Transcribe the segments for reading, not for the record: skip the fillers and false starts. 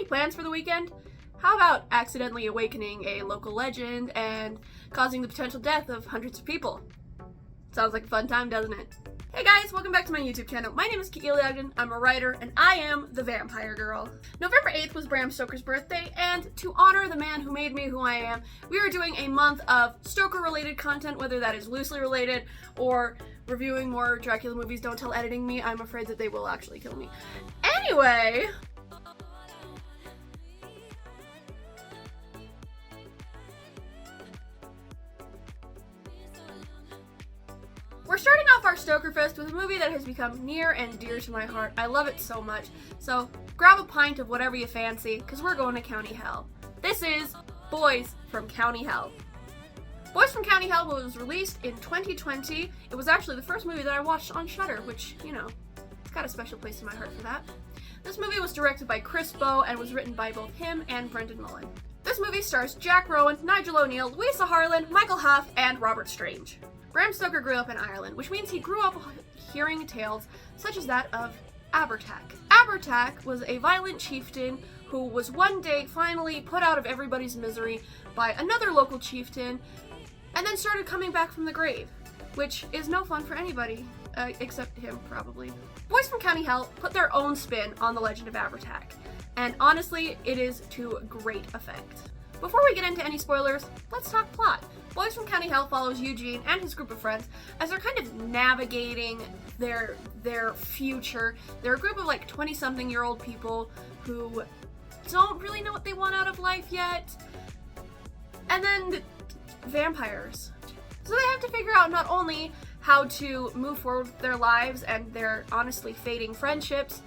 any plans for the weekend? How about accidentally awakening a local legend and causing the potential death of hundreds of people? Sounds like a fun time, doesn't it? Hey guys, welcome back to my YouTube channel. My name is Kiki Ogden, I'm a writer, and I am the Vampire Girl. November 8th was Bram Stoker's birthday, and to honor the man who made me who I am, we are doing a month of Stoker-related content, whether that is loosely related or reviewing more Dracula movies. Don't tell editing me, I'm afraid that they will actually kill me. Anyway, we're starting off our Stokerfest with a movie that has become near and dear to my heart. I love it so much. So grab a pint of whatever you fancy, because we're going to County Hell. This is Boys from County Hell. Boys from County Hell was released in 2020. It was actually the first movie that I watched on Shudder, which, you know, it's got a special place in my heart for that. This movie was directed by Chris Bow and was written by both him and Brendan Mullen. This movie stars Jack Rowan, Nigel O'Neill, Louisa Harlan, Michael Huff, and Robert Strange. Bram Stoker grew up in Ireland, which means he grew up hearing tales such as that of Abertac. Abertac was a violent chieftain who was one day finally put out of everybody's misery by another local chieftain and then started coming back from the grave, which is no fun for anybody, except him, probably. Boys from County Hell put their own spin on the legend of Abertac, and honestly, it is to great effect. Before we get into any spoilers, let's talk plot. Boys from County Hell follows Eugene and his group of friends as they're kind of navigating their future. They're a group of like 20-something-year-old people who don't really know what they want out of life yet. And then vampires. So they have to figure out not only how to move forward with their lives and their honestly fading friendships,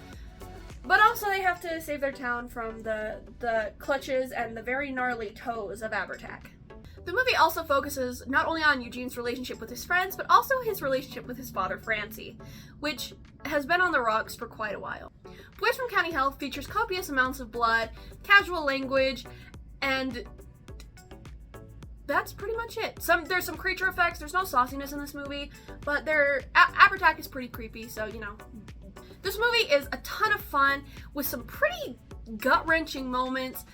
but also they have to save their town from the clutches and the very gnarly toes of Abertac. The movie also focuses not only on Eugene's relationship with his friends, but also his relationship with his father, Francie, which has been on the rocks for quite a while. Boys from County Hell features copious amounts of blood, casual language, and that's pretty much it. There's some creature effects, there's no sauciness in this movie, but Abertac is pretty creepy, so you know. This movie is a ton of fun with some pretty gut-wrenching moments,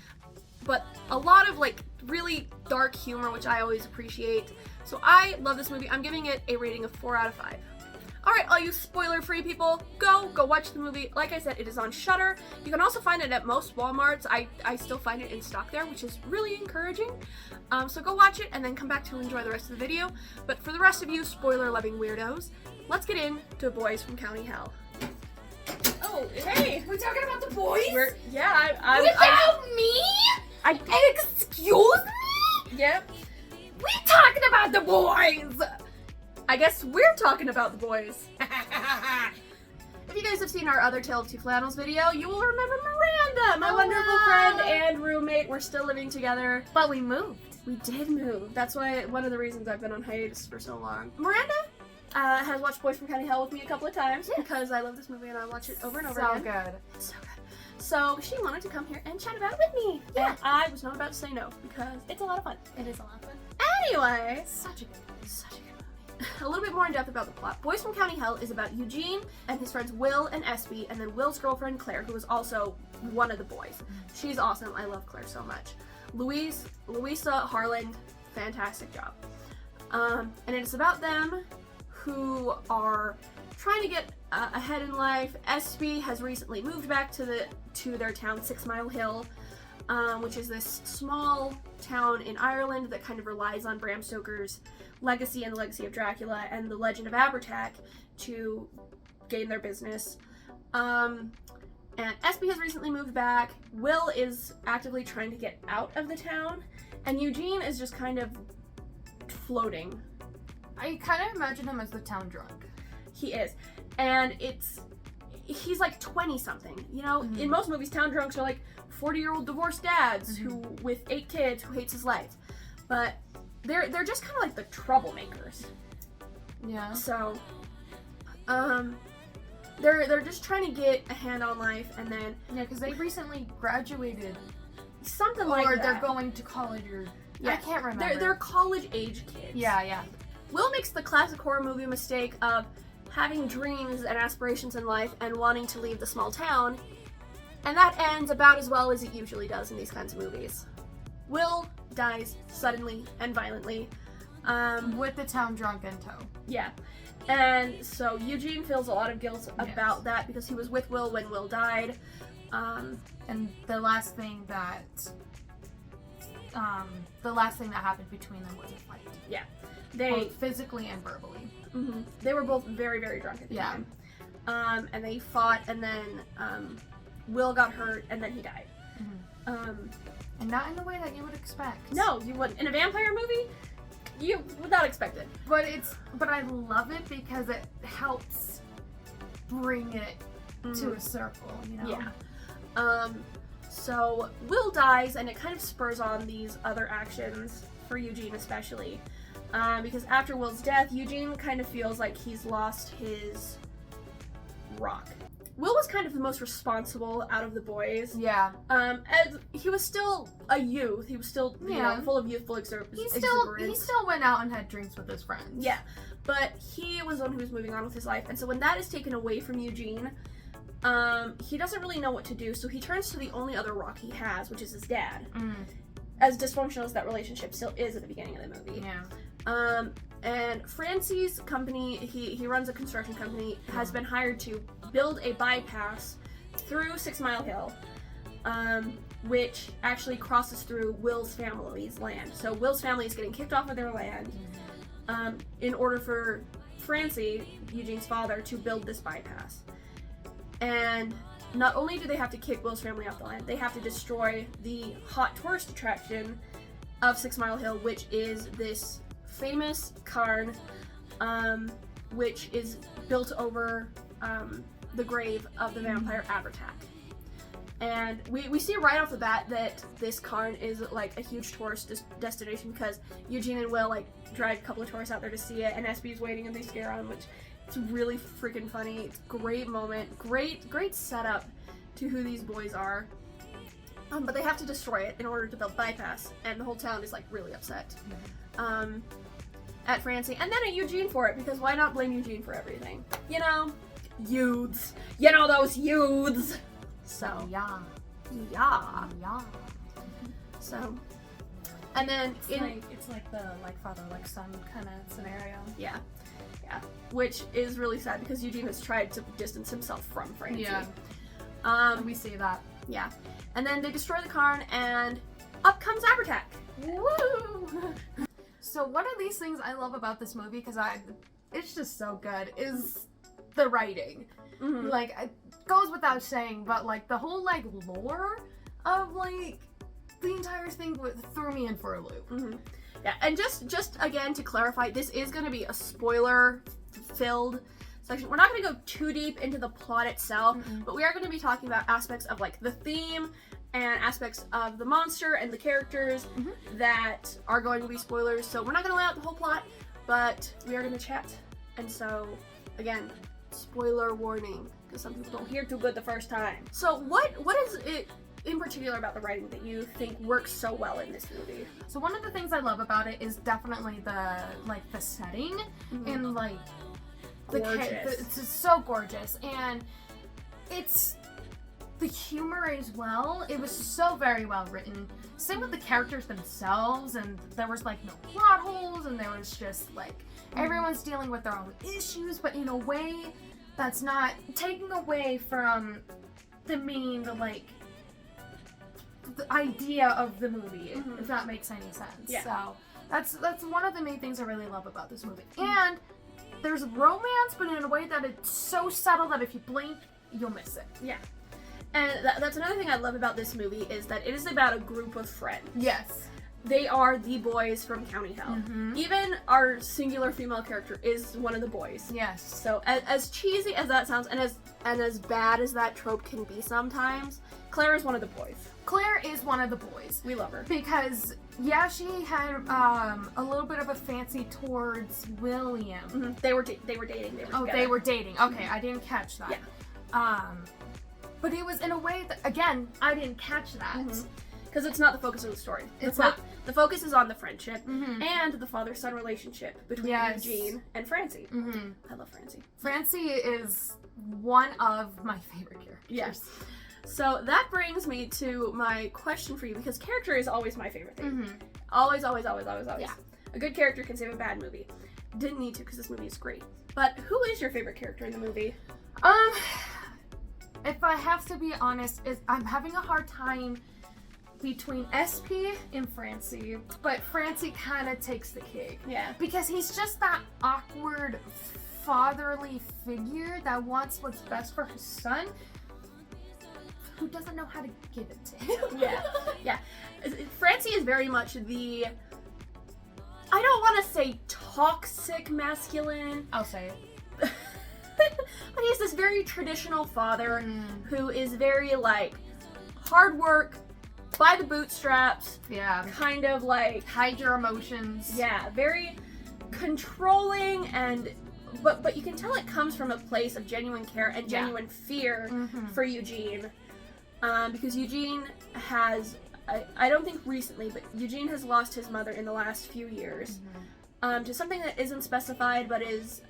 but a lot of like really dark humor, which I always appreciate. So I love this movie. I'm giving it a rating of 4 out of 5. Alright, all you spoiler-free people, go watch the movie. Like I said, it is on Shudder. You can also find it at most Walmarts. I still find it in stock there, which is really encouraging. So go watch it and then come back to enjoy the rest of the video. But for the rest of you spoiler-loving weirdos, let's get into Boys from County Hell. Oh, hey! We're talking about the boys? Without me? Excuse me? Yep. We talking about the boys! I guess we're talking about the boys. If you guys have seen our other Tale of Two Flannels video, you will remember Miranda, my wonderful friend and roommate. We're still living together. But we moved. We did move. That's why one of the reasons I've been on hiatus for so long. Miranda has watched Boys from County Hell with me a couple of times because I love this movie and I watch it over and over again. So good. It's so good. So she wanted to come here and chat about it with me. Yeah. And I was not about to say no because it's a lot of fun. It is a lot of fun. Anyway, Such a good movie. such a good movie. A little bit more in depth about the plot. Boys from County Hell is about Eugene and his friends Will and Espy, and then Will's girlfriend Claire, who is also one of the boys. She's awesome. I love Claire so much. Louisa Harlan, fantastic job. And it's about them who are trying to get ahead in life. Espy has recently moved back to their town, 6 Mile Hill, which is this small town in Ireland that kind of relies on Bram Stoker's legacy and the legacy of Dracula and the legend of Abertac to gain their business. And Espy has recently moved back. Will is actively trying to get out of the town, and Eugene is just kind of floating. I kind of imagine him as the town drunk. He is. And he's like 20-something. You know, in most movies, town drunks are like 40-year-old divorced dads who with 8 kids who hates his life. But they're just kind of like the troublemakers. Yeah. So, they're just trying to get a hand on life, and then because they recently graduated, something like that. Or they're going to college, or I can't remember. They're college age kids. Yeah. Will makes the classic horror movie mistake of having dreams and aspirations in life and wanting to leave the small town, And that ends about as well as it usually does in these kinds of movies. Will dies suddenly and violently. With the town drunk in tow. Yeah. And so Eugene feels a lot of guilt about that because he was with Will when Will died. And the last thing that happened between them was a fight. Yeah. Both physically and verbally. Mm-hmm. They were both very, very drunk at the time. And they fought, and then Will got hurt, and then he died. Mm-hmm. And not in the way that you would expect. No, you wouldn't. In a vampire movie, you would not expect it. But I love it because it helps bring it to a circle, you know? Yeah. So Will dies, and it kind of spurs on these other actions for Eugene especially. Because after Will's death, Eugene kind of feels like he's lost his rock. Will was kind of the most responsible out of the boys. Yeah. As he was still a youth. He was still, you know, full of youthful exuberance. He still went out and had drinks with his friends. Yeah. But he was the one who was moving on with his life. And so when that is taken away from Eugene, he doesn't really know what to do. So he turns to the only other rock he has, which is his dad. As dysfunctional as that relationship still is at the beginning of the movie. Yeah. And Francie's company, he runs a construction company, has been hired to build a bypass through 6 Mile Hill, which actually crosses through Will's family's land. So Will's family is getting kicked off of their land in order for Francie, Eugene's father, to build this bypass. And not only do they have to kick Will's family off the land, they have to destroy the hot tourist attraction of 6 Mile Hill, which is this famous cairn, which is built over the grave of the vampire Abertac. And we see right off the bat that this cairn is like a huge tourist destination because Eugene and Will like drag a couple of tourists out there to see it, and SB's waiting and they scare on, which it's really freaking funny. It's a great moment, great setup to who these boys are. But they have to destroy it in order to build bypass, and the whole town is like really upset at Francie, and then at Eugene for it, because why not blame Eugene for everything? You know, youths. You know those youths. So yeah. So, and then it's like the like father like son kind of scenario. Yeah, which is really sad because Eugene has tried to distance himself from Francie. Yeah. We see that. Yeah. And then they destroy the cairn, and up comes Abertac. Woo! So one of these things I love about this movie, because it's just so good, is the writing. Mm-hmm. Like, it goes without saying, but like the whole like lore of like the entire thing threw me in for a loop. Mm-hmm. Yeah, and just again to clarify, this is going to be a spoiler-filled section. We're not going to go too deep into the plot itself, but we are going to be talking about aspects of like the theme and aspects of the monster and the characters that are going to be spoilers. So we're not going to lay out the whole plot, but we are going to chat. And so, again, spoiler warning, because some people don't hear too good the first time. So what is it in particular about the writing that you think works so well in this movie? So one of the things I love about it is definitely the setting and like it's just so gorgeous, and it's the humor as well. It was so very well written. Same with the characters themselves, and there was like no plot holes, and there was just like everyone's dealing with their own issues, but in a way that's not taking away from the idea of the movie, if that makes any sense. Yeah. So that's one of the main things I really love about this movie. And there's romance, but in a way that it's so subtle that if you blink, you'll miss it. Yeah. And that's another thing I love about this movie, is that it is about a group of friends. Yes. They are the boys from County Hell. Even our singular female character is one of the boys. Yes. So as cheesy as that sounds, and as bad as that trope can be sometimes, Claire is one of the boys. Claire is one of the boys. We love her. Because, yeah, she had a little bit of a fancy towards William. They were dating. They were together. They were dating. Okay, I didn't catch that. Yeah. But it was in a way that, again, I didn't catch that. Because it's not the focus of the story. It's not. The focus is on the friendship and the father-son relationship between Eugene and Francie. I love Francie. Francie is one of my favorite characters. Yes. So that brings me to my question for you, because character is always my favorite thing. Mm-hmm. Always. Yeah. A good character can save a bad movie. Didn't need to, because this movie is great. But who is your favorite character in the movie? If I have to be honest, I'm having a hard time between SP and Francie, but Francie kind of takes the cake. Yeah. Because he's just that awkward fatherly figure that wants what's best for his son, who doesn't know how to give it to him. Yeah. Francie is very much the, I don't want to say toxic masculine. I'll say it. But he's this very traditional father who is very, like, hard work, by the bootstraps. Yeah. Kind of like... hide your emotions. Yeah, very controlling, and... But you can tell it comes from a place of genuine care and genuine fear for Eugene. Because Eugene has... I don't think recently, but Eugene has lost his mother in the last few years. To something that isn't specified, but is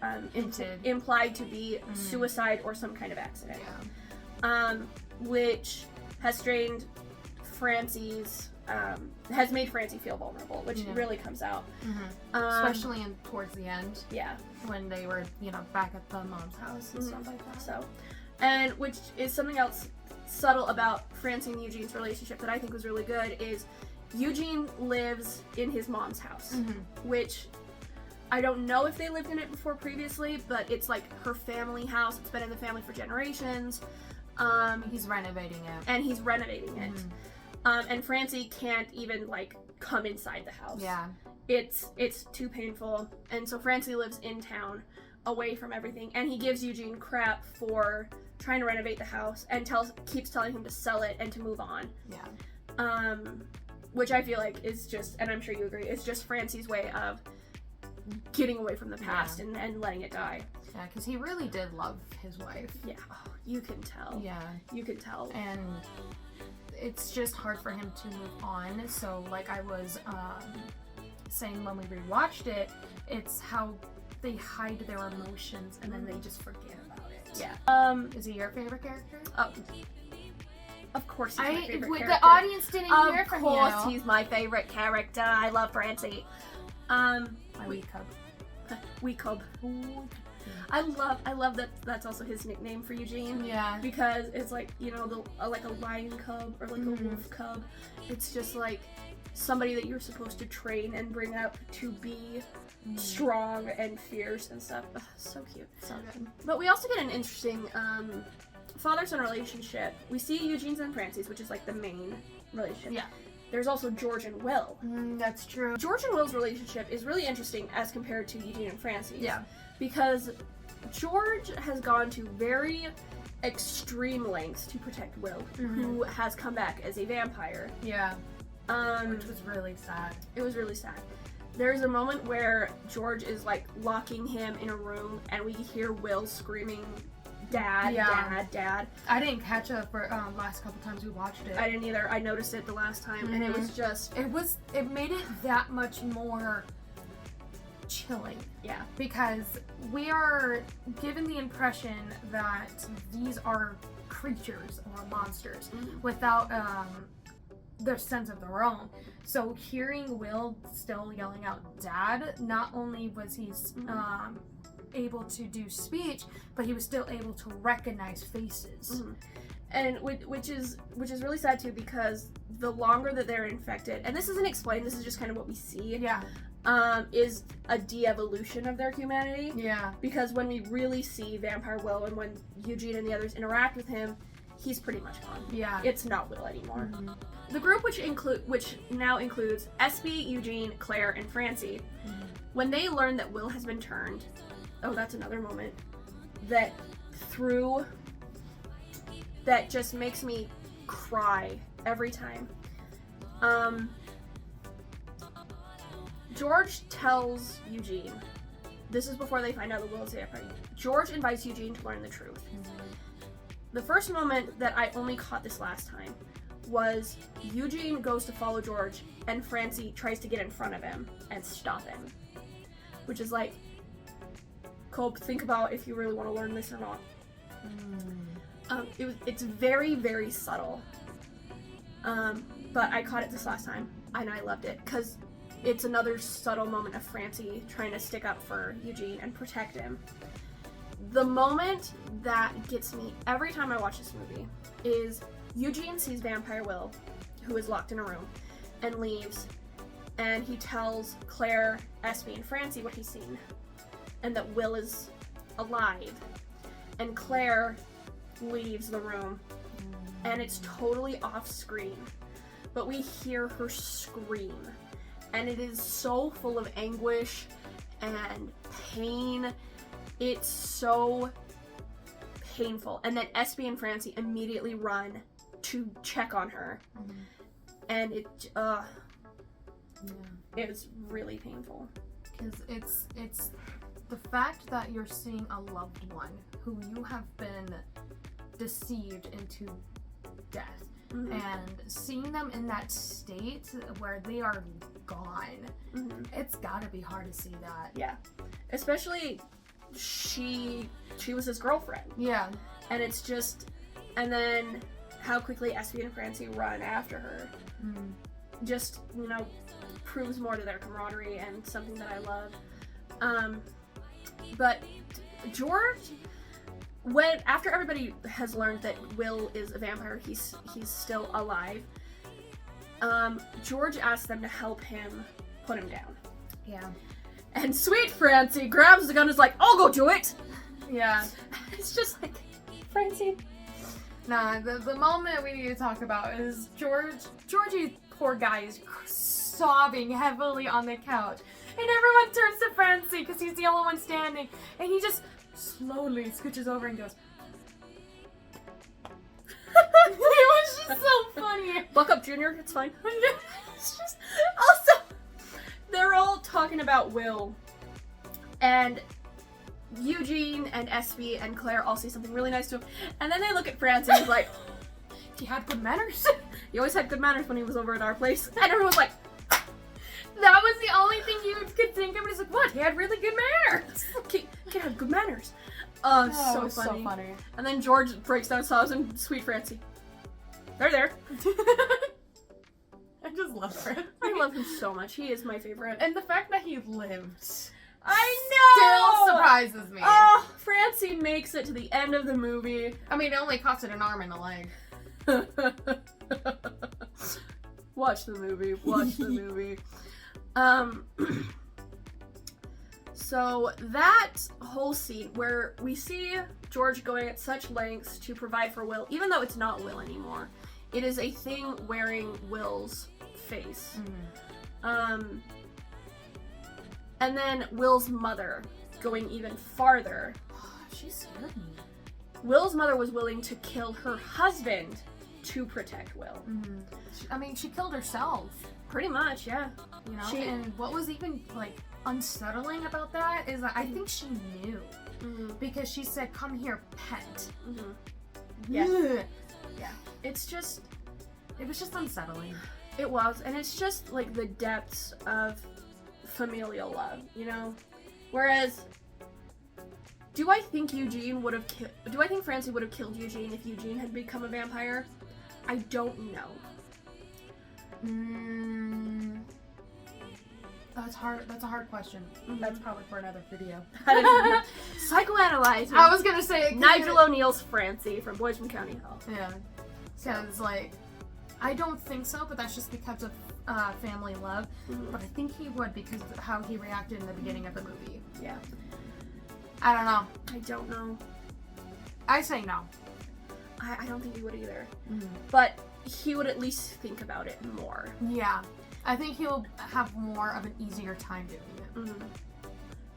implied to be suicide or some kind of accident. Yeah. Which has strained Francie's, has made Francie feel vulnerable, which really comes out. Especially towards the end. Yeah. When they were, back at the mom's house and stuff like that. So, and which is something else subtle about Francie and Eugene's relationship that I think was really good is Eugene lives in his mom's house, which I don't know if they lived in it before previously, but it's like her family house. It's been in the family for generations. He's renovating it. And he's renovating it. And Francie can't even, like, come inside the house. Yeah. It's too painful. And so Francie lives in town, away from everything. And he gives Eugene crap for trying to renovate the house and keeps telling him to sell it and to move on. Yeah. Which I feel like is just, and I'm sure you agree, is just Francie's way of getting away from the past and letting it die. Yeah, because he really did love his wife. Yeah. Oh, you can tell. Yeah. You can tell. And it's just hard for him to move on. So, like I was saying when we rewatched it, it's how they hide their emotions and then they just forget about it. Yeah. Is he your favorite character? Oh, of course he's my favorite character. The audience didn't hear from you. Of course he's my favorite character. I love Francie. Wee Cub. Wee Cub. I love that that's also his nickname for Eugene. Yeah. Because it's like, like a lion cub or like a wolf cub. It's just like somebody that you're supposed to train and bring up to be strong and fierce and stuff. Ugh, so cute. So good. But we also get an interesting father-son relationship. We see Eugene's and Francie's, which is like the main relationship. Yeah. There's also George and Will. That's true. George and Will's relationship is really interesting as compared to Eugene and Francie's. Yeah. Because George has gone to very extreme lengths to protect Will, who has come back as a vampire. Yeah. Which was really sad. It was really sad. There's a moment where George is like locking him in a room and we hear Will screaming, "Dad, Dad, Dad." I didn't catch it for last couple times we watched it. I didn't either. I noticed it the last time and it was just... It made it that much more chilling. Yeah. Because we are given the impression that these are creatures or monsters without their sense of their own. So hearing Will still yelling out "Dad," not only was he able to do speech, but he was still able to recognize faces. And which is really sad too, because the longer that they're infected, and this isn't explained, this is just kind of what we see. Yeah. Is a de-evolution of their humanity. Yeah. Because when we really see Vampire Will and when Eugene and the others interact with him, he's pretty much gone. Yeah. It's not Will anymore. The group which now includes SP, Eugene, Claire, and Francie, when they learn that Will has been turned, that's another moment that just makes me cry every time. George tells Eugene, this is before they find out that Will is a vampire. George invites Eugene to learn the truth. The first moment that I only caught this last time was Eugene goes to follow George and Francie tries to get in front of him and stop him. Which is like, Cope, think about if you really want to learn this or not. It's very, very subtle. But I caught it this last time, and I loved it, because it's another subtle moment of Francie trying to stick up for Eugene and protect him. The moment that gets me every time I watch this movie is Eugene sees Vampire Will, who is locked in a room, and leaves, and he tells Claire, Espy, and Francie what he's seen, and that Will is alive. And Claire leaves the room, and it's totally off screen, but we hear her scream, and it is so full of anguish and pain. It's so painful. And then Espy and Francie immediately run to check on her, and it's really painful. Because it's the fact that you're seeing a loved one who you have been deceived into death, and seeing them in that state where they are gone, it's gotta be hard to see that. Yeah, especially she was his girlfriend. Yeah, and it's just, and then how quickly Espy and Francie run after her, just, you know, proves more to their camaraderie, and something that I love. But George, after everybody has learned that Will is a vampire, he's still alive, George asks them to help him put him down. Yeah. And sweet Francie grabs the gun and is like, I'll go do it! Yeah. It's just like, Francie. Nah, the moment we need to talk about is Georgie, poor guy, is sobbing heavily on the couch. And everyone turns to Francie because he's the only one standing. And he just slowly scooches over and goes. It was just so funny. Buck up, Junior. It's fine. It's just, also, they're all talking about Will. And Eugene and Espy and Claire all say something really nice to him. And then they look at Francie and he's like, he had good manners. He always had good manners when he was over at our place. And everyone's like, that was the only thing you could think of. He's like, what? He had really good manners. Kid had good manners. So funny. And then George breaks down sobs and sweet Francie. They're there. I just love Francie. I love him so much. He is my favorite. And the fact that he lived. I know! Still surprises me. Oh, Francie makes it to the end of the movie. I mean, it only costed an arm and a leg. Watch the movie. Watch the movie. So that whole scene where we see George going at such lengths to provide for Will, even though it's not Will anymore, it is a thing wearing Will's face. And then Will's mother going even farther. She scared me. Will's mother was willing to kill her husband to protect Will. She killed herself. Pretty much, yeah. You know, and what was even, like, unsettling about that is that I think she knew. Because she said, come here, pet. Yeah. Yeah. It was just unsettling. It was, and it's just, like, the depths of familial love, you know? Whereas, do I think Francie would have killed Eugene if Eugene had become a vampire? I don't know. That's hard. That's a hard question. That's probably for another video. Psychoanalyze. I was gonna say Nigel O'Neill's Francie from Boys from County Hall. Yeah. Sounds like, I don't think so, but that's just because of family love. But I think he would because of how he reacted in the beginning of the movie. Yeah. I don't know. I don't know. I say no. I don't think he would either. But he would at least think about it more. Yeah. I think he'll have more of an easier time doing it.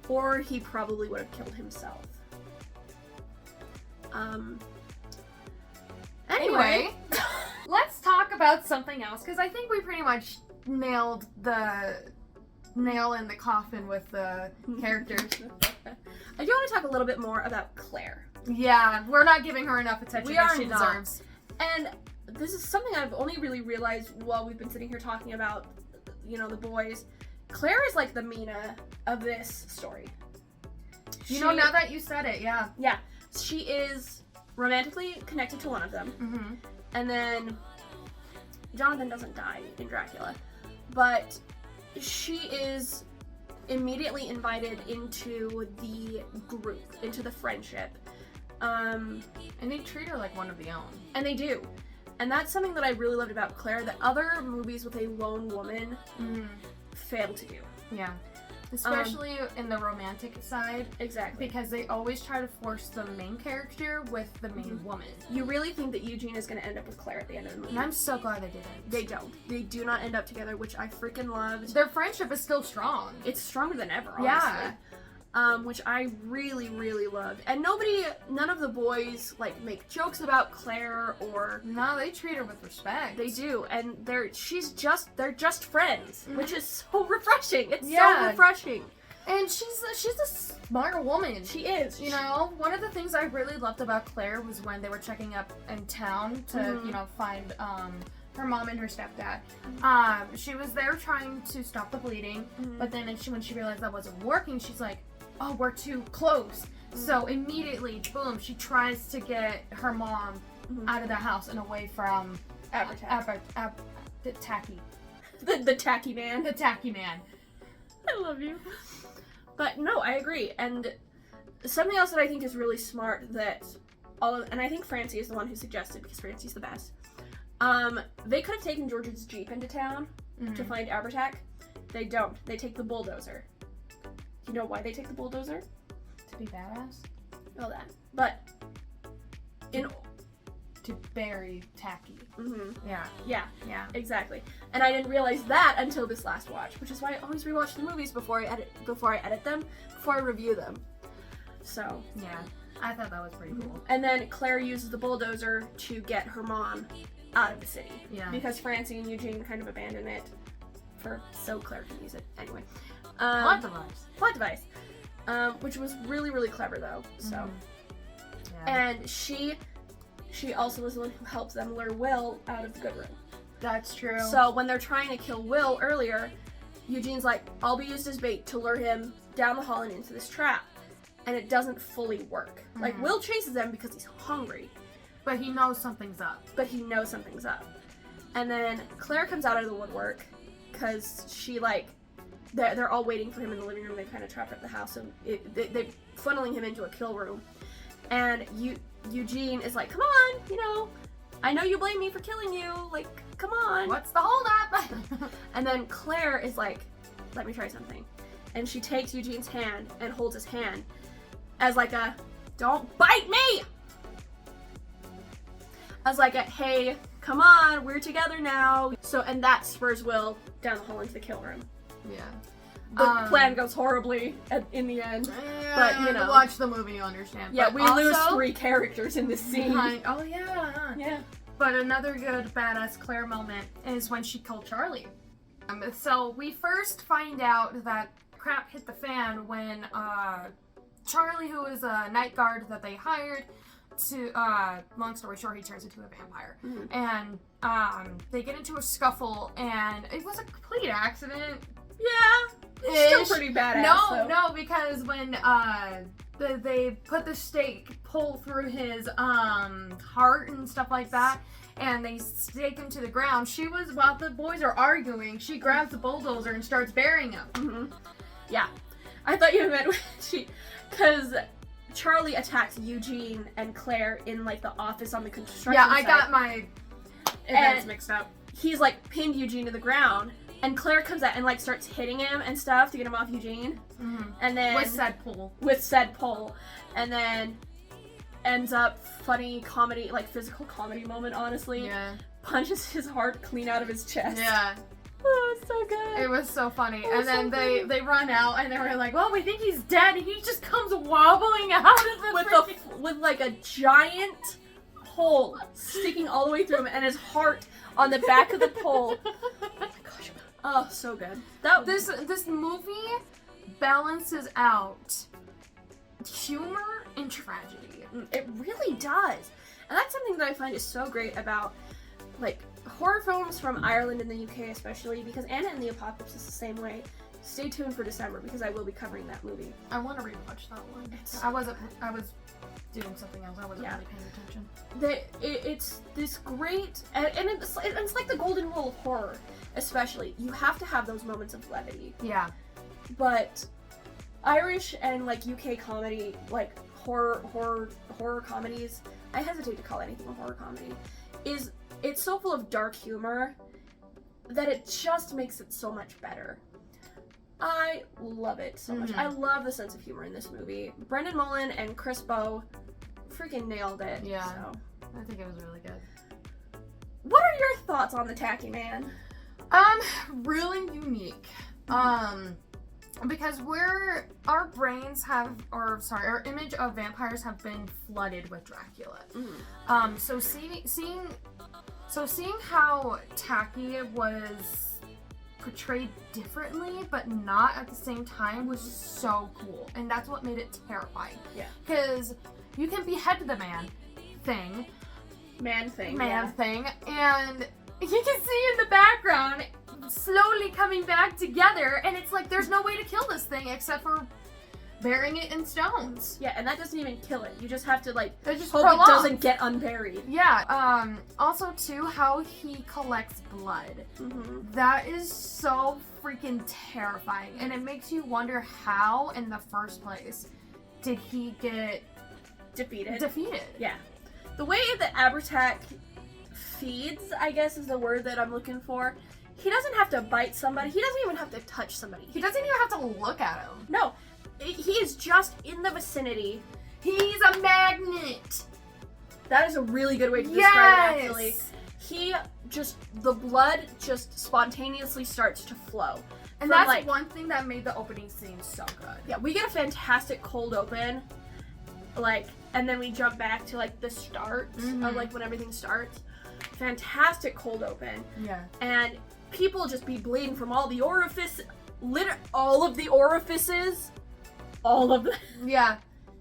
Or he probably would have killed himself. Anyway. Let's talk about something else, because I think we pretty much nailed the nail in the coffin with the characters. I do want to talk a little bit more about Claire. Yeah, we're not giving her enough attention that she deserves. And this is something I've only really realized while we've been sitting here talking about, you know, the boys. Claire is like the Mina of this story. You know, now that you said it, yeah. Yeah. She is romantically connected to one of them. Mm-hmm. And then Jonathan doesn't die in Dracula, but she is immediately invited into the group, into the friendship. And they treat her like one of the own. And they do. And that's something that I really loved about Claire that other movies with a lone woman fail to do. Yeah. Especially in the romantic side. Exactly. Because they always try to force the main character with the main woman. You really think that Eugene is going to end up with Claire at the end of the movie. And I'm so glad they didn't. They don't. They do not end up together, which I freaking loved. Their friendship is still strong. It's stronger than ever, honestly. Yeah. Which I really, really loved. And none of the boys, like, make jokes about Claire or... No, they treat her with respect. They do, and they're just friends, which is so refreshing. It's so refreshing. And she's a smart woman. She is. You know, one of the things I really loved about Claire was when they were checking up in town to, you know, find, her mom and her stepdad. She was there trying to stop the bleeding, but then when she realized that wasn't working, she's like, oh, we're too close. So immediately, boom, she tries to get her mom out of the house and away from the tacky. The tacky man. The tacky man. I love you. But no, I agree. And something else that I think is really smart that and I think Francie is the one who suggested, because Francie's the best. They could have taken George's Jeep into town to find Abertac. They don't. They take the bulldozer. You know why they take the bulldozer? To be badass? All that. But to bury Tacky. Yeah. Yeah, exactly. And I didn't realize that until this last watch, which is why I always rewatch the movies before I edit them, before I review them. So, yeah. I thought that was pretty cool. And then Claire uses the bulldozer to get her mom out of the city. Yeah. Because Francie and Eugene kind of abandon it so Claire can use it. Anyway. Plot device. Which was really, really clever though. So. Yeah. And she also was the one who helps them lure Will out of the good room. That's true. So when they're trying to kill Will earlier, Eugene's like, I'll be used as bait to lure him down the hall and into this trap. And it doesn't fully work. Like, Will chases them because he's hungry. But he knows something's up. And then Claire comes out of the woodwork because she, like, they're all waiting for him in the living room. They kind of trapped up the house, and they're funneling him into a kill room. And Eugene is like, come on, you know, I know you blame me for killing you. Like, come on. What's the holdup? And then Claire is like, let me try something. And she takes Eugene's hand and holds his hand as like a, don't bite me! As like a, hey, come on, we're together now. So, and that spurs Will down the hall into the kill room. Yeah. The plan goes horribly in the end. But, you know. Watch the movie, you understand. Yeah, but we also, lose 3 characters in this scene. Oh, yeah. Yeah. But another good badass Claire moment is when she killed Charlie. So we first find out that crap hit the fan when Charlie, who is a night guard that they hired to, long story short, he turns into a vampire. And they get into a scuffle, and it was a complete accident. Yeah. Still pretty badass. No, because when they put the stake pull through his heart and stuff like that, and they stake him to the ground, while the boys are arguing, she grabs the bulldozer and starts burying him. Yeah. I thought you meant because Charlie attacks Eugene and Claire in, like, the office on the construction site. I got my events mixed up. He's, like, pinned Eugene to the ground, and Claire comes out and, like, starts hitting him and stuff to get him off Eugene. And then... With said pull. And then ends up funny comedy, like, physical comedy moment, honestly. Yeah. Punches his heart clean out of his chest. Yeah. Oh, it's so good. It was so funny. And then they run out and they were like, well, we think he's dead. And he just comes wobbling out of the with like a giant pole sticking all the way through him and his heart on the back of the pole. Oh my gosh. Oh, so good. This movie balances out humor and tragedy. It really does. And that's something that I find is so great about, like, horror films from Ireland and the UK especially, because Anna and the Apocalypse is the same way. Stay tuned for December because I will be covering that movie. I want to rewatch that one. It's I was doing something else. I wasn't really paying attention. It's this great, and it's like the golden rule of horror, especially. You have to have those moments of levity. Yeah. But Irish and like UK comedy, like horror comedies, I hesitate to call anything a horror comedy, it's so full of dark humor that it just makes it so much better. I love it so much. I love the sense of humor in this movie. Brendan Mullen and Chris Bowe freaking nailed it. Yeah. So. I think it was really good. What are your thoughts on the Tacky Man? Really unique. Because our brains have, our image of vampires have been flooded with Dracula. So seeing how Tacky was portrayed differently, but not at the same time, was so cool, and that's what made it terrifying. Yeah. Because you can behead the man thing, and you can see in the background slowly coming back together, and it's like there's no way to kill this thing except for burying it in stones. Yeah, and that doesn't even kill it. You just have to hope prolong. it doesn't get unburied. Yeah. Also too, how he collects blood. That is so freaking terrifying, and it makes you wonder how, in the first place, did he get defeated? Yeah. The way that Abertac feeds, I guess is the word that I'm looking for. He doesn't have to bite somebody. He doesn't even have to touch somebody. He doesn't even have to look at him. No. He is just in the vicinity. He's a magnet. That is a really good way to describe it, actually. The blood just spontaneously starts to flow. And that's one thing that made the opening scene so good. Yeah, we get a fantastic cold open, and then we jump back to, the start of, when everything starts. Fantastic cold open. Yeah. And people just be bleeding from all the orifices. All of the orifices. All of them. Yeah.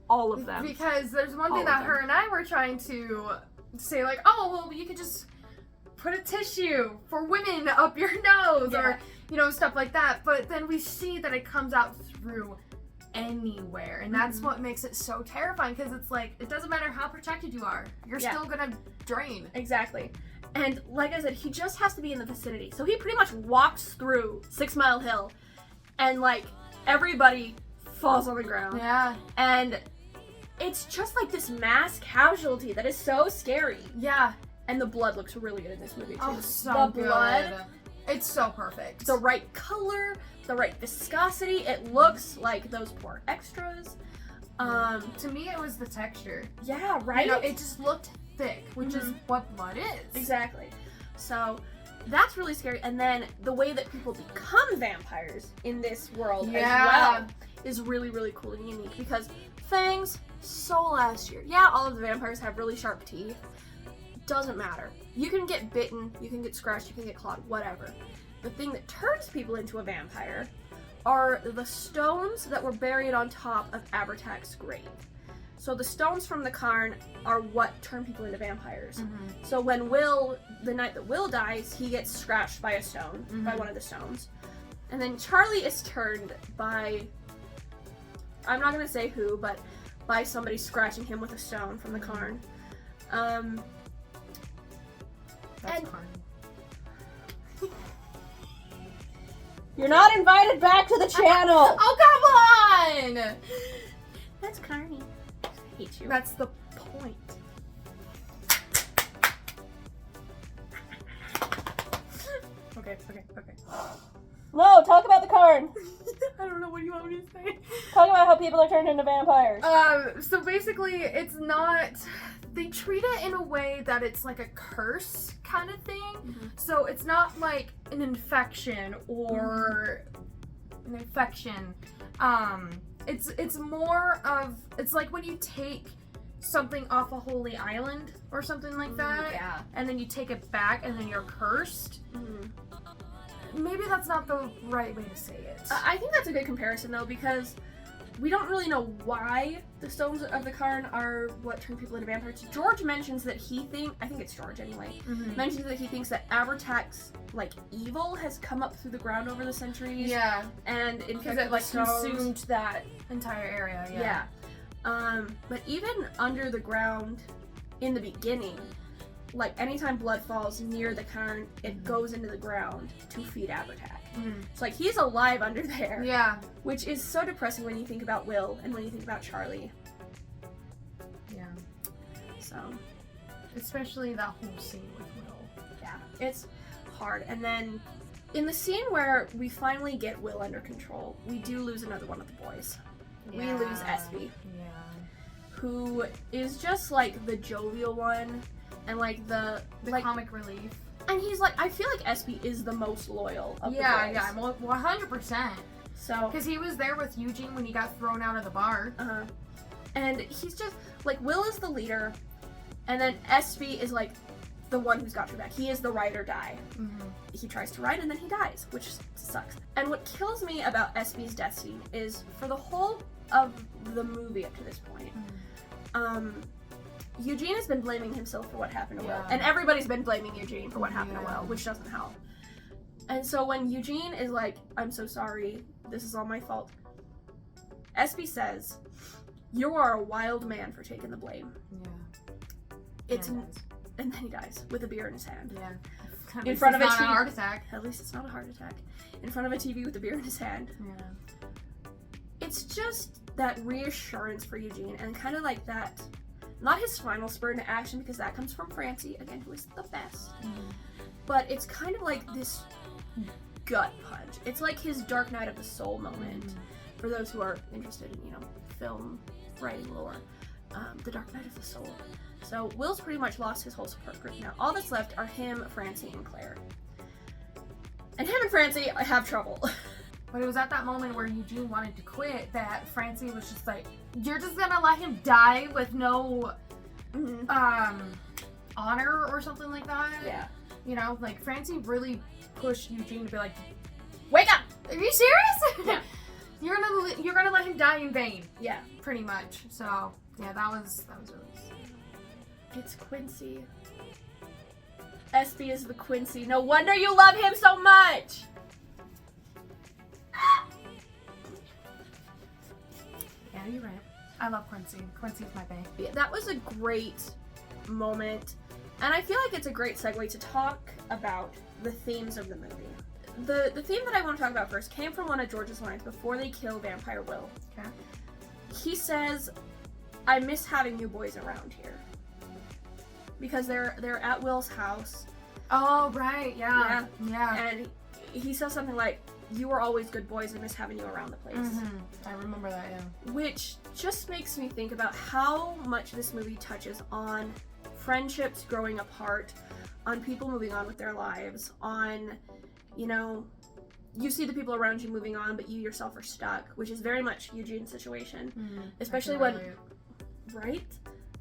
All of them. Because there's one thing that her and I were trying to say, you could just put a tissue for women up your nose, or, stuff like that. But then we see that it comes out through anywhere. And that's what makes it so terrifying, because it's it doesn't matter how protected you are. You're still gonna drain. Exactly. And like I said, he just has to be in the vicinity. So he pretty much walks through 6 Mile Hill, and everybody falls on the ground. Yeah. And it's just this mass casualty that is so scary. Yeah. And the blood looks really good in this movie too. Oh, so the blood, it's so perfect. The right color, the right viscosity. It looks like those poor extras. To me, it was the texture. Yeah, right? It just looked thick, which is what blood is. Exactly. So that's really scary. And then the way that people become vampires in this world as well is really, really cool and unique, because Fangs, so last year. Yeah, all of the vampires have really sharp teeth. Doesn't matter. You can get bitten, you can get scratched, you can get clawed, whatever. The thing that turns people into a vampire are the stones that were buried on top of Abertac's grave. So the stones from the cairn are what turn people into vampires. So when the night that Will dies, he gets scratched by a stone, by one of the stones. And then Charlie is turned by, I'm not going to say who, but by somebody scratching him with a stone from the cairn. That's Carney. You're not invited back to the channel! Oh, come on! That's Carney. I hate you. That's the point. Okay. No, talk about the cairn. I don't know what you want me to say. Talk about how people are turned into vampires. So basically, it's not... They treat it in a way that it's like a curse kind of thing. So it's not like an infection or an infection. It's more of... It's like when you take something off a holy island or something like that. Yeah. And then you take it back and then you're cursed. Maybe that's not the right way to say it. I think that's a good comparison, though, because we don't really know why the stones of the cairn are what turn people into vampires. George mentions that I think it's George anyway, mentions that he thinks that Abertac's, evil has come up through the ground over the centuries. Yeah. And Because infected it, stones. consumed that entire area, Yeah. But even under the ground in the beginning, like anytime blood falls near the cairn, it goes into the ground to feed Abertac. It's like he's alive under there. Yeah. Which is so depressing when you think about Will and when you think about Charlie. Yeah. So. Especially that whole scene with Will. Yeah. It's hard. And then in the scene where we finally get Will under control, we do lose another one of the boys. Yeah. We lose Espy. Yeah. Who is just like the jovial one and like the like, comic relief. And he's like, I feel like Espy is the most loyal of the boys. Yeah, 100%. So, because he was there with Eugene when he got thrown out of the bar. And he's just like, Will is the leader, and then Espy is like the one who's got your back. He is the ride or die. He tries to ride and then he dies, which sucks. And what kills me about Espy's death scene is for the whole of the movie up to this point, Eugene has been blaming himself for what happened to Will. And everybody's been blaming Eugene for what happened to Will, which doesn't help. And so when Eugene is like, I'm so sorry, this is all my fault, Espy says, you are a wild man for taking the blame. And then he dies with a beer in his hand. In front of a TV. Not a heart attack. At least it's not a heart attack. In front of a TV with a beer in his hand. It's just that reassurance for Eugene and kind of like that, not his final spur into action because that comes from Francie, again, who is the best. But it's kind of like this gut punch. It's like his Dark Night of the Soul moment. For those who are interested in, film writing lore. The Dark Night of the Soul. So Will's pretty much lost his whole support group now. All that's left are him, Francie, and Claire. And him and Francie have trouble. But it was at that moment where Eugene wanted to quit that Francie was just like, you're just gonna let him die with no honor or something like that? Yeah. Like Francie really pushed Eugene to be like, wake up! Are you serious? Yeah. You're gonna let him die in vain. Yeah. Pretty much. So yeah, that was really sad. It's Quincy. Espy is the Quincy. No wonder you love him so much! Yeah, you're right. I love Quincy. Quincy's my bae. Yeah, that was a great moment. And I feel like it's a great segue to talk about the themes of the movie. The theme that I want to talk about first came from one of George's lines before they kill Vampire Will. Okay. He says, I miss having you boys around here. Because they're at Will's house. Oh, right, yeah. And he says something like, you were always good boys, I miss having you around the place. I remember that, yeah. Which just makes me think about how much this movie touches on friendships growing apart, on people moving on with their lives, on, you see the people around you moving on, but you yourself are stuck, which is very much Eugene's situation. Especially when...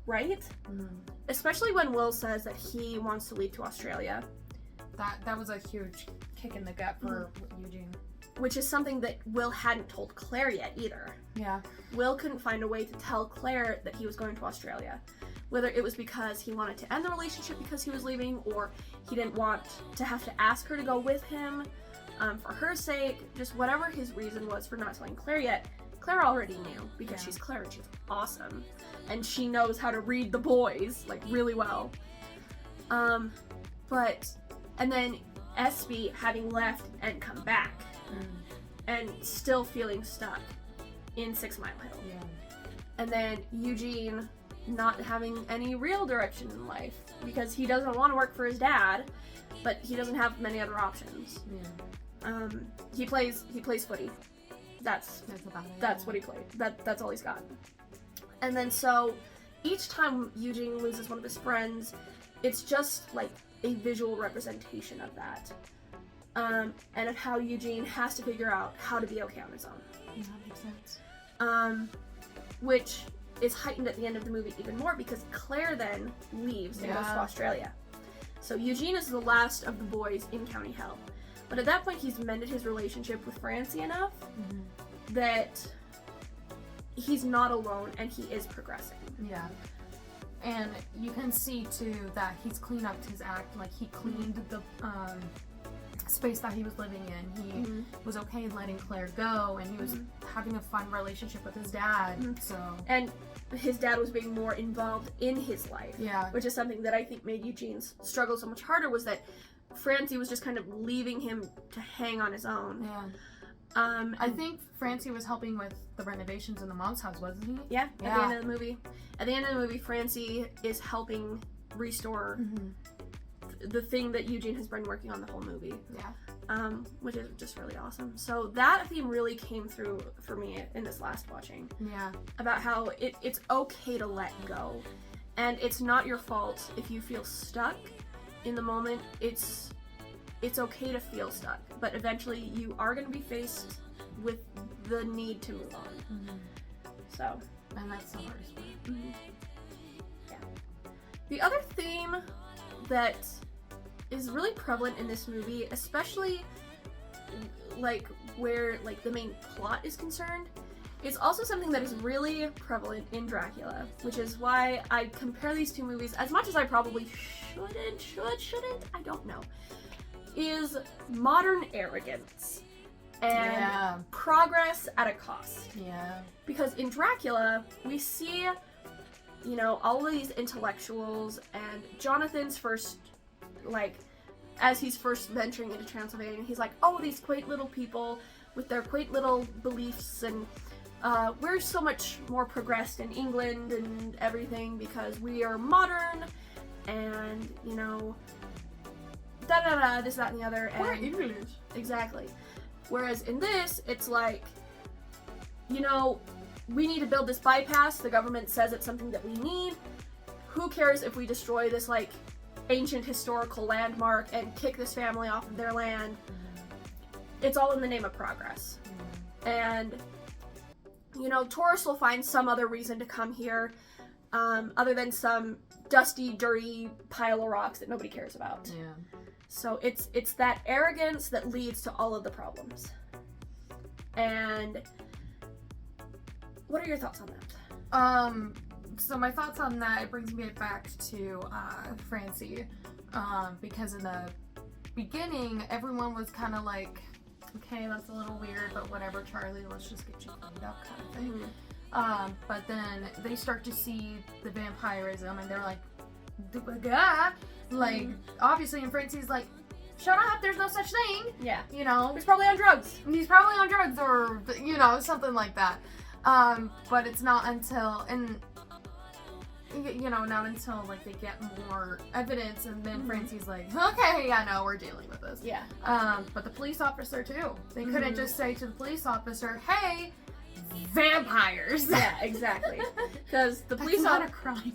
Right? Especially when Will says that he wants to leave to Australia. That was a huge kick in the gut for Eugene. Which is something that Will hadn't told Claire yet either. Yeah. Will couldn't find a way to tell Claire that he was going to Australia. Whether it was because he wanted to end the relationship because he was leaving, or he didn't want to have to ask her to go with him for her sake. Just whatever his reason was for not telling Claire yet, Claire already knew because she's Claire and she's awesome. And she knows how to read the boys, like, really well. And then Espy having left and come back and still feeling stuck in 6 Mile Hill. And then Eugene not having any real direction in life because he doesn't want to work for his dad, but he doesn't have many other options. He plays footy. That's what he played. That's all he's got. And then so each time Eugene loses one of his friends, it's just like a visual representation of that. And of how Eugene has to figure out how to be okay on his own. Yeah, that makes sense. Which is heightened at the end of the movie even more because Claire then leaves and goes to Australia. So Eugene is the last of the boys in County Hell. But at that point, he's mended his relationship with Francie enough that he's not alone and he is progressing. Yeah. And you can see too that he's cleaned up his act. Like he cleaned the space that he was living in. He was okay letting Claire go, and he was having a fun relationship with his dad. Mhm. So And his dad was being more involved in his life. yeah, Which is something that I think made Eugene's struggle so much harder, was that Francie was just kind of leaving him to hang on his own. yeah. I I think Francie was helping with the renovations in the mom's house, wasn't he? yeah, at Yeah. the end of the movie. At the end of the movie, Francie is helping restore the thing that Eugene has been working on the whole movie. Yeah. Which is just really awesome. So that theme really came through for me in this last watching. Yeah. About how it's okay to let go. And it's not your fault if you feel stuck in the moment. It's okay to feel stuck. But eventually you are going to be faced with the need to move on. So. And that's the hardest one. Yeah. The other theme that is really prevalent in this movie, especially like where like the main plot is concerned, is also something that is really prevalent in Dracula, which is why I compare these two movies as much as I probably shouldn't, I don't know, is modern arrogance and progress at a cost. Yeah. Because in Dracula, we see, you know, all of these intellectuals, and Jonathan's first, like, as he's first venturing into Transylvania, he's like, oh, these quaint little people with their quaint little beliefs, and we're so much more progressed in England and everything because we are modern, and, you know, da-da-da, this, that, and the other. We're And English. exactly. Whereas in this, it's like, you know, we need to build this bypass. The government says it's something that we need. Who cares if we destroy this, like, ancient historical landmark and kick this family off of their land? It's all in the name of progress. And, you know, tourists will find some other reason to come here, other than some dusty, dirty pile of rocks that nobody cares about. Yeah. So it's that arrogance that leads to all of the problems. And what are your thoughts on that? So my thoughts on that, it brings me back to Francie, because in the beginning, everyone was kind of like, okay, that's a little weird, but whatever, Charlie, let's just get you cleaned up kind of thing. But then they start to see the vampirism, and they're like, like, obviously, and Francie's like, shut up, there's no such thing. Yeah. You know? He's probably on drugs. He's probably on drugs, or, you know, something like that. But it's not until, and, you know, not until, like, they get more evidence, and then Francie's like, okay, yeah, no, we're dealing with this. Yeah. But the police officer, too. They couldn't just say to the police officer, hey, vampires. Yeah, exactly. Because the police That's not a crime.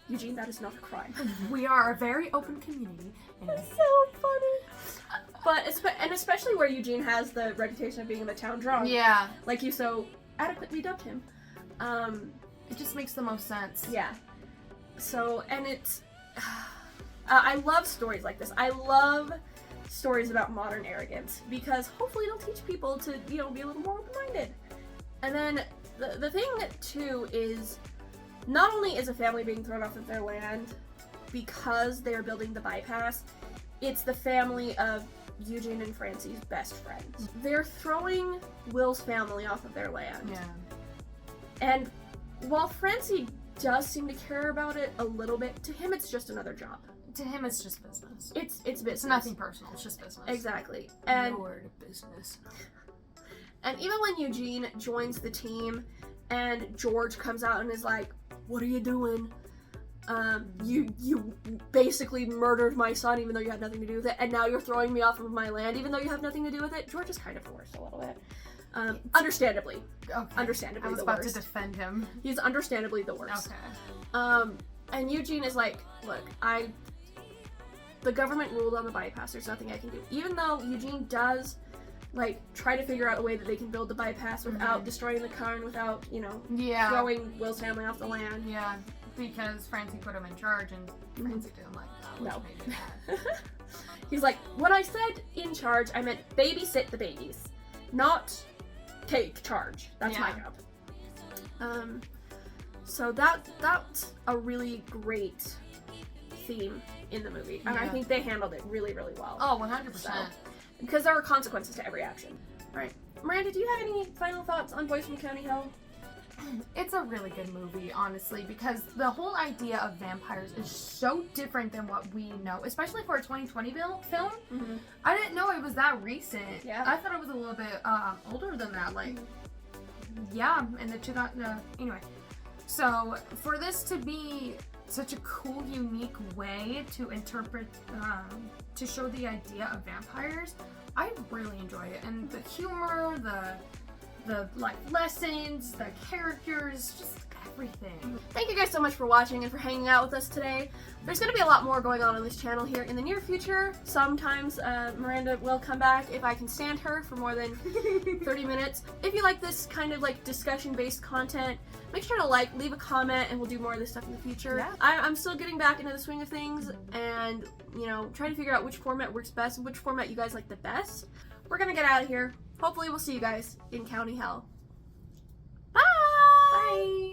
Eugene, that is not a crime. We are a very open community. That's so funny. But especially where Eugene has the reputation of being the town drunk. Yeah. Like you so adequately dubbed him. It just makes the most sense. Yeah. So, and it's... I love stories like this. I love stories about modern arrogance because hopefully it'll teach people to, you know, be a little more open-minded. And then the thing, too, is not only is a family being thrown off of their land because they're building the bypass, it's the family of Eugene and Francie's best friends. They're throwing Will's family off of their land. Yeah. And while Francie does seem to care about it a little bit, to him it's just another job. To him, it's just business. It's business. It's nothing personal. It's just business. Exactly. And Lord of business. And even when Eugene joins the team and George comes out and is like, what are you doing? You basically murdered my son even though you had nothing to do with it, and now you're throwing me off of my land even though you have nothing to do with it. George is kind of forced a little bit. Understandably. Okay. Understandably I was the about worst. to defend him. He's understandably the worst. Okay. And Eugene is like, look, the government ruled on the bypass, there's nothing I can do. Even though Eugene does, like, try to figure out a way that they can build the bypass without destroying the car and without, you know, throwing Will's family off the land. Yeah, because Francie put him in charge, and Francie didn't like that. No. Which made me mad. He's like, when I said in charge, I meant babysit the babies, not take charge. That's my job. So that's a really great theme in the movie, and I think they handled it really, really well. Oh, 100%. Because there are consequences to every action. Alright, Miranda, do you have any final thoughts on Boys from County Hell? It's a really good movie, honestly, because the whole idea of vampires is so different than what we know, especially for a 2020 film. Mm-hmm. I didn't know it was that recent. Yeah. I thought it was a little bit older than that. Like, yeah, in the 2000. Anyway, so for this to be such a cool, unique way to interpret, to show the idea of vampires, I really enjoyed it, and the humor, the like lessons, the characters, just everything. Thank you guys so much for watching and for hanging out with us today. There's going to be a lot more going on this channel here in the near future. Sometimes Miranda will come back if I can stand her for more than 30 minutes. If you like this kind of like discussion-based content, make sure to like, leave a comment, and we'll do more of this stuff in the future. Yeah. I'm still getting back into the swing of things and, you know, trying to figure out which format works best and which format you guys like the best. We're going to get out of here. Hopefully we'll see you guys in County Hell. Bye! Bye!